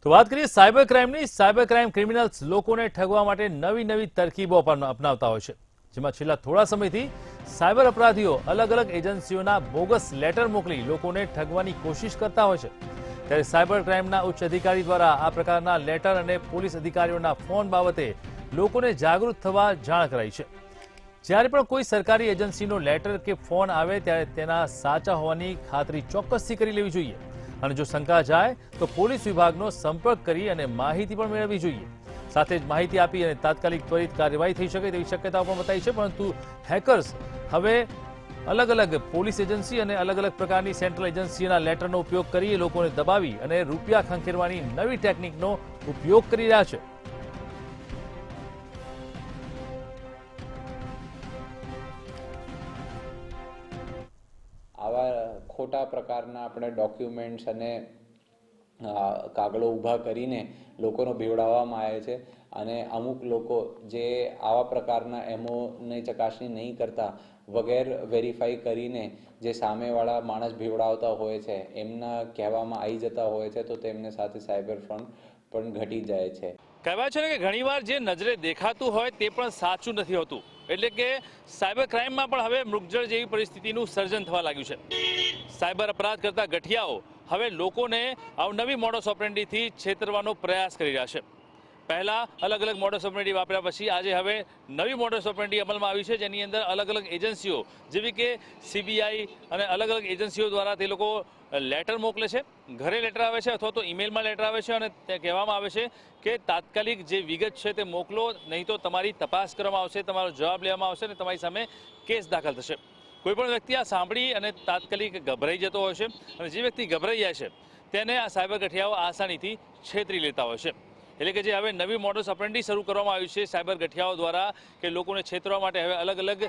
તો વાત કરીએ સાયબર ક્રાઇમની। સાયબર ક્રાઇમ ક્રિમિનલ્સ લોકોને ઠગવા માટે નવી તરકીબો અપનાવતા હોય છે, જેમાં છેલ્લા થોડા સમયથી સાયબર અપરાધીઓ અલગ અલગ એજન્સીઓના બોગસ લેટર મોકલી લોકોને ઠગવાની કોશિશ કરતા હોય છે। ત્યારે સાયબર ક્રાઇમના ઉચ્ચ અધિકારી દ્વારા આ પ્રકારના લેટર અને પોલીસ અધિકારીઓના ફોન બાબતે લોકોને જાગૃત થવા જાણ કરાઈ છે। જ્યારે પણ કોઈ સરકારી એજન્સીનો લેટર કે ફોન આવે ત્યારે તેના સાચા હોવાની ખાતરી ચોક્કસથી કરી લેવી જોઈએ અને જો શંકા જાય તો પોલીસ વિભાગનો સંપર્ક કરી અને માહિતી પણ મેળવવી જોઈએ। સાથે જ માહિતી આપી અને તાત્કાલિક ત્વરિત કાર્યવાહી થઈ શકે તેવી શક્યતાઓ પણ બતાવી છે। પરંતુ હેકર્સ હવે અલગ અલગ પોલીસ એજન્સી અને અલગ અલગ પ્રકારની સેન્ટ્રલ એજન્સીના લેટરનો ઉપયોગ કરી લોકોને દબાવી અને રૂપિયા ખંખેરવાની નવી ટેકનિકનો ઉપયોગ કરી રહ્યા છે। આવા ખોટા પ્રકારના આપણે ડોક્યુમેન્ટ્સ અને કાગળો ઊભા કરીને લોકોનો ભેવડાવવામાં આવે છે અને અમુક લોકો જે આવા પ્રકારના એમઓની ચકાસણી નહીં કરતા વગેર વેરીફાઈ કરીને જે સામેવાળા માણસ ભેવડાવતા હોય છે એમના કહેવામાં આવી જતા હોય છે તો તેમને સાથે સાયબર ફ્રોડ પણ ઘટી જાય છે। કહેવાય છે ને કે ઘણીવાર જે નજરે દેખાતું હોય તે પણ સાચું નથી હોતું, એટલે કે સાયબર ક્રાઇમમાં પણ હવે મૃગજળ જેવી પરિસ્થિતિનું સર્જન થવા લાગ્યું છે। સાયબર અપરાધ કરતા ગઠિયાઓ હવે લોકોને અવનવી મોડસ ઓપરેન્ડીથી છેતરવાનો પ્રયાસ કરી રહ્યા છે। પહેલા અલગ અલગ મોડસ ઓપરેન્ડી વાપર્યા પછી આજે હવે નવી મોડસ ઓપરેન્ડી અમલમાં આવી છે, જેની અંદર અલગ અલગ એજન્સીઓ જેવી કે સીબીઆઈ અને અલગ અલગ એજન્સીઓ દ્વારા તે લોકો લેટર મોકલે છે, ઘરે લેટર આવે છે અથવા તો ઈમેલમાં લેટર આવે છે અને તે કહેવામાં આવે છે કે તાત્કાલિક જે વિગત છે તે મોકલો, નહીં તો તમારી તપાસ કરવામાં આવશે, તમારો જવાબ લેવામાં આવશે અને તમારી સામે કેસ દાખલ થશે। કોઈપણ વ્યક્તિ આ સાંભળી અને તાત્કાલિક ગભરાઈ જતો હોય છે અને જે વ્યક્તિ ગભરાઈ જાય છે તેને આ સાયબર ગઠિયાઓ આસાનીથી છેતરી લેતા હોય છે। એટલે કે જે હવે નવી મોડસ ઓપરેન્ડી શરૂ કરવામાં આવી છે સાયબર ગઠિયાઓ દ્વારા કે લોકોને છેતરવા માટે હવે અલગ અલગ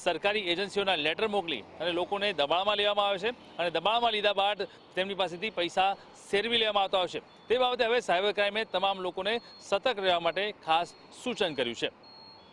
સરકારી એજન્સીઓના લેટર મોકલી અને લોકોને દબાણમાં લેવામાં આવે છે અને દબાણમાં લીધા બાદ તેમની પાસેથી પૈસા સેરવી લેવામાં આવતા હોય છે। તે બાબતે હવે સાયબર ક્રાઇમે તમામ લોકોને સતર્ક રહેવા માટે ખાસ સૂચન કર્યું છે।